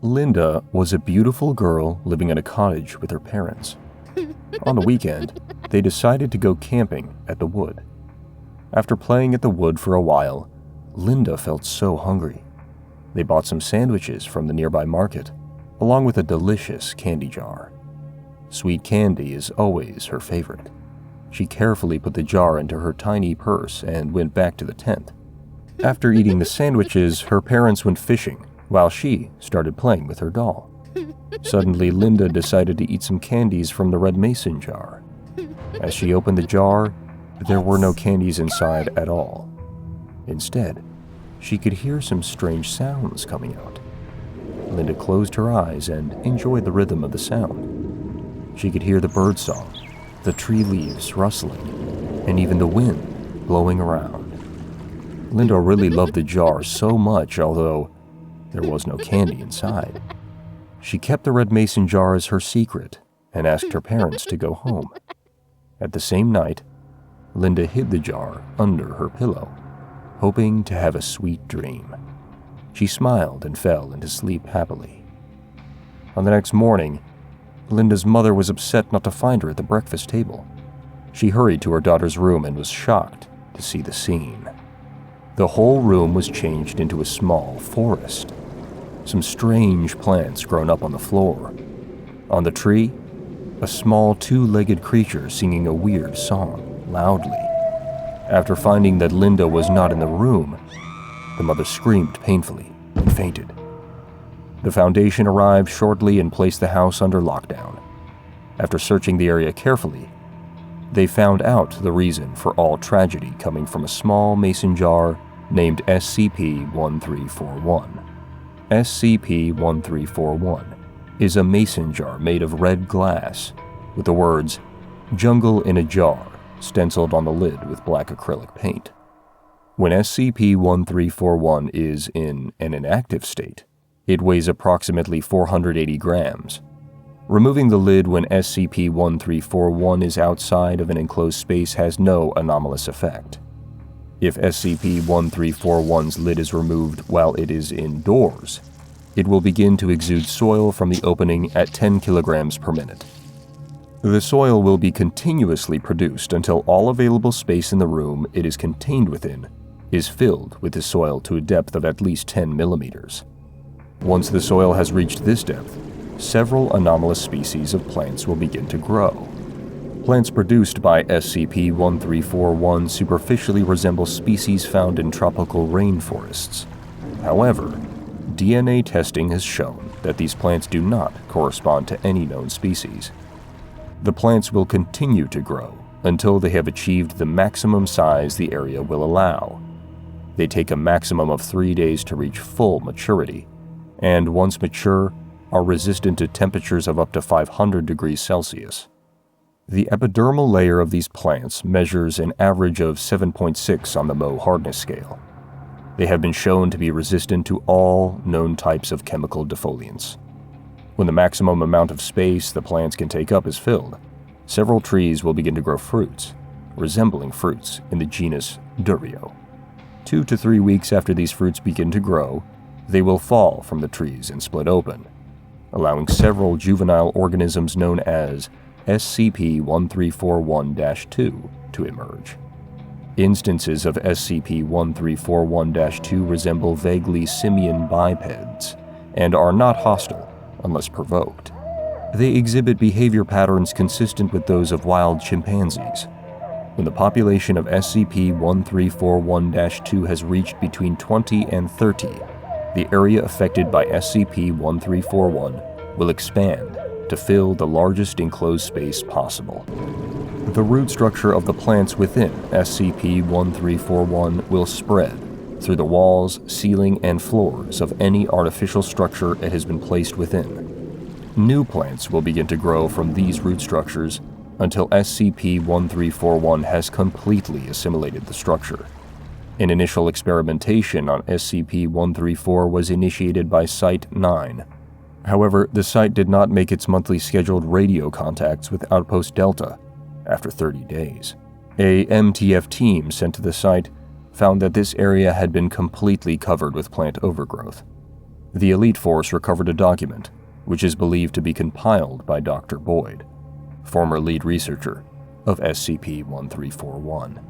Linda was a beautiful girl living in a cottage with her parents. On the weekend, they decided to go camping at the wood. After playing at the wood for a while, Linda felt so hungry. They bought some sandwiches from the nearby market, along with a delicious candy jar. Sweet candy is always her favorite. She carefully put the jar into her tiny purse and went back to the tent. After eating the sandwiches, her parents went fishing, while she started playing with her doll. Suddenly, Linda decided to eat some candies from the red mason jar. As she opened the jar, there were no candies inside at all. Instead, she could hear some strange sounds coming out. Linda closed her eyes and enjoyed the rhythm of the sound. She could hear the birdsong, the tree leaves rustling, and even the wind blowing around. Linda really loved the jar so much, although there was no candy inside. She kept the red mason jar as her secret and asked her parents to go home. At the same night, Linda hid the jar under her pillow, hoping to have a sweet dream. She smiled and fell into sleep happily. On the next morning, Linda's mother was upset not to find her at the breakfast table. She hurried to her daughter's room and was shocked to see the scene. The whole room was changed into a small forest. Some strange plants grown up on the floor. On the tree, a small two-legged creature singing a weird song loudly. After finding that Linda was not in the room, the mother screamed painfully and fainted. The Foundation arrived shortly and placed the house under lockdown. After searching the area carefully, they found out the reason for all tragedy coming from a small mason jar named SCP-1341. SCP-1341 is a mason jar made of red glass with the words "Jungle in a Jar" stenciled on the lid with black acrylic paint. When SCP-1341 is in an inactive state, it weighs approximately 480 grams. Removing the lid when SCP-1341 is outside of an enclosed space has no anomalous effect. If SCP-1341's lid is removed while it is indoors, it will begin to exude soil from the opening at 10 kilograms per minute. The soil will be continuously produced until all available space in the room it is contained within is filled with the soil to a depth of at least 10 millimeters. Once the soil has reached this depth, several anomalous species of plants will begin to grow. Plants produced by SCP-1341 superficially resemble species found in tropical rainforests. However, DNA testing has shown that these plants do not correspond to any known species. The plants will continue to grow until they have achieved the maximum size the area will allow. They take a maximum of 3 days to reach full maturity, and once mature, are resistant to temperatures of up to 500 degrees Celsius. The epidermal layer of these plants measures an average of 7.6 on the Mohs hardness scale. They have been shown to be resistant to all known types of chemical defoliants. When the maximum amount of space the plants can take up is filled, several trees will begin to grow fruits, resembling fruits in the genus Durio. 2 to 3 weeks after these fruits begin to grow, they will fall from the trees and split open, allowing several juvenile organisms known as SCP-1341-2 to emerge. Instances of SCP-1341-2 resemble vaguely simian bipeds and are not hostile unless provoked. They exhibit behavior patterns consistent with those of wild chimpanzees. When the population of SCP-1341-2 has reached between 20 and 30, the area affected by SCP-1341 will expand to fill the largest enclosed space possible. The root structure of the plants within SCP-1341 will spread through the walls, ceiling, and floors of any artificial structure it has been placed within. New plants will begin to grow from these root structures until SCP-1341 has completely assimilated the structure. An initial experimentation on SCP-134 was initiated by Site-9. However, the site did not make its monthly scheduled radio contacts with Outpost Delta after 30 days. A MTF team sent to the site found that this area had been completely covered with plant overgrowth. The elite force recovered a document, which is believed to be compiled by Dr. Boyd, former lead researcher of SCP-1341.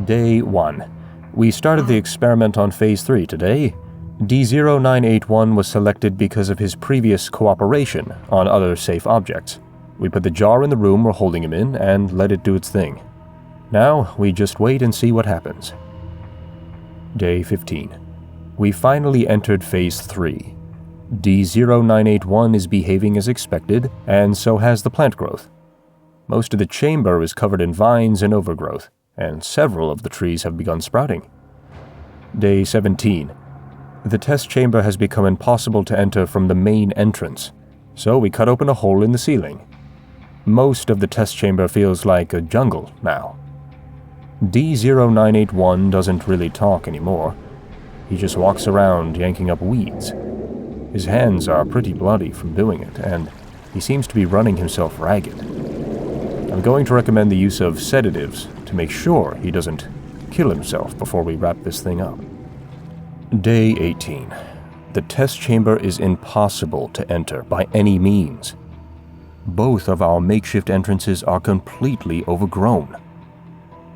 Day 1. We started the experiment on Phase 3 today. D0981 was selected because of his previous cooperation on other safe objects. We put the jar in the room we're holding him in and let it do its thing. Now, we just wait and see what happens. Day 15. We finally entered Phase 3. D0981 is behaving as expected, and so has the plant growth. Most of the chamber is covered in vines and overgrowth, and several of the trees have begun sprouting. Day 17. The test chamber has become impossible to enter from the main entrance, so we cut open a hole in the ceiling. Most of the test chamber feels like a jungle now. D0981 doesn't really talk anymore. He just walks around yanking up weeds. His hands are pretty bloody from doing it, and he seems to be running himself ragged. I'm going to recommend the use of sedatives to make sure he doesn't kill himself before we wrap this thing up. Day 18. The test chamber is impossible to enter by any means. Both of our makeshift entrances are completely overgrown.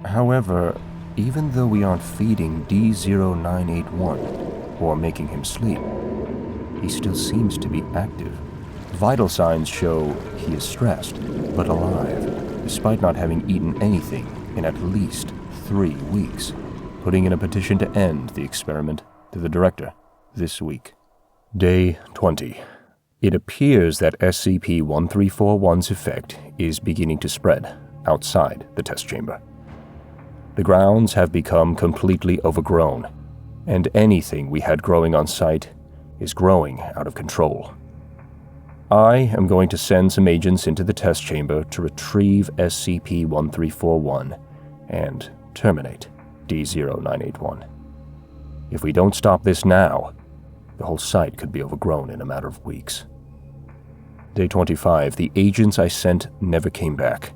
However, even though we aren't feeding D0981 or making him sleep, he still seems to be active. Vital signs show he is stressed, but alive, despite not having eaten anything in at least 3 weeks, putting in a petition to end the experiment to the director this week. Day 20. It appears that SCP-1341's effect is beginning to spread outside the test chamber. The grounds have become completely overgrown, and anything we had growing on site is growing out of control. I am going to send some agents into the test chamber to retrieve SCP-1341 and terminate D0981. If we don't stop this now, the whole site could be overgrown in a matter of weeks. Day 25. The agents I sent never came back.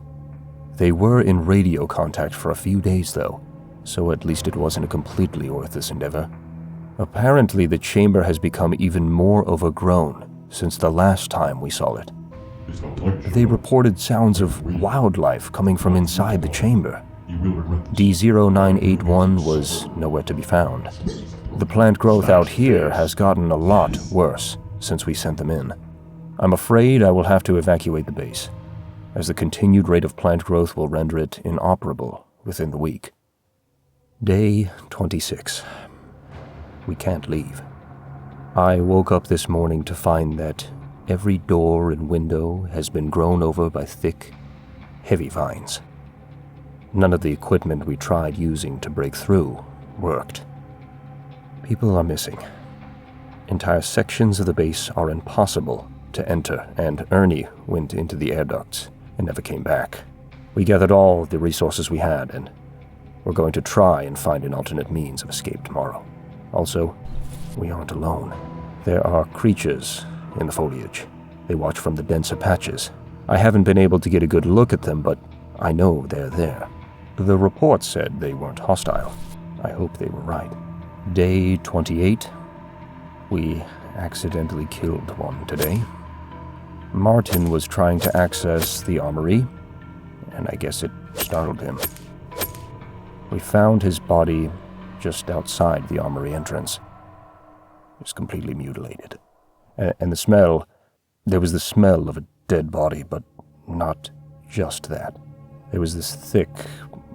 They were in radio contact for a few days, though, so at least it wasn't a completely worthless endeavor. Apparently, the chamber has become even more overgrown since the last time we saw it. They reported sounds of wildlife coming from inside the chamber. D0981 was nowhere to be found. The plant growth out here has gotten a lot worse since we sent them in. I'm afraid I will have to evacuate the base, as the continued rate of plant growth will render it inoperable within the week. Day 26. We can't leave. I woke up this morning to find that every door and window has been grown over by thick, heavy vines. None of the equipment we tried using to break through worked. People are missing. Entire sections of the base are impossible to enter, and Ernie went into the air ducts and never came back. We gathered all the resources we had, and we're going to try and find an alternate means of escape tomorrow. Also, we aren't alone. There are creatures in the foliage. They watch from the denser patches. I haven't been able to get a good look at them, but I know they're there. The report said they weren't hostile. I hope they were right. Day 28. We accidentally killed one today. Martin was trying to access the armory, and I guess it startled him. We found his body just outside the armory entrance. It was completely mutilated. And the smell, there was the smell of a dead body, but not just that. There was this thick,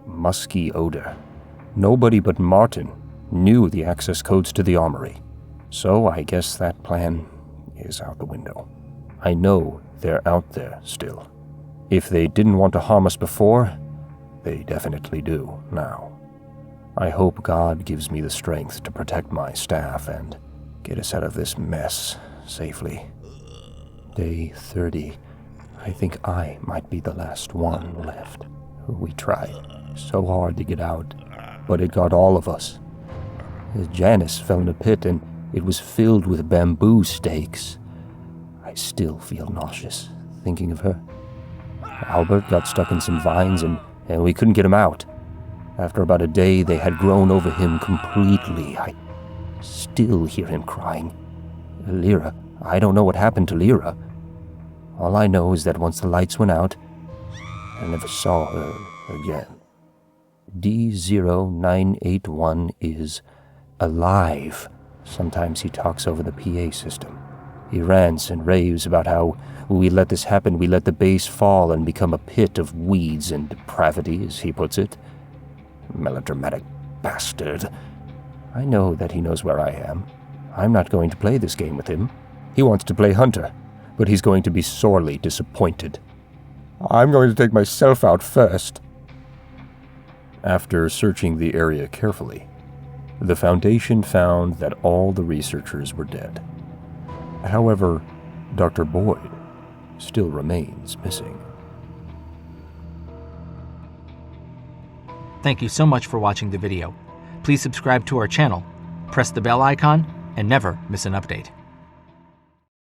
musky odor. Nobody but Martin knew the access codes to the armory, so I guess that plan is out the window. I know they're out there still. If they didn't want to harm us before, they definitely do now. I hope God gives me the strength to protect my staff and get us out of this mess safely. Day 30. I think I might be the last one left. We tried so hard to get out, but it got all of us. Janice fell in a pit and it was filled with bamboo stakes. I still feel nauseous thinking of her. Albert got stuck in some vines and we couldn't get him out. After about a day, they had grown over him completely. I still hear him crying. Lyra. I don't know what happened to Lyra. All I know is that once the lights went out, I never saw her again. D0981 is alive. Sometimes he talks over the PA system. He rants and raves about how we let this happen, we let the base fall and become a pit of weeds and depravity, as he puts it. Melodramatic bastard. I know that he knows where I am. I'm not going to play this game with him. He wants to play Hunter, but he's going to be sorely disappointed. I'm going to take myself out first. After searching the area carefully, the Foundation found that all the researchers were dead. However, Dr. Boyd still remains missing. Thank you so much for watching the video. Please subscribe to our channel, press the bell icon, and never miss an update.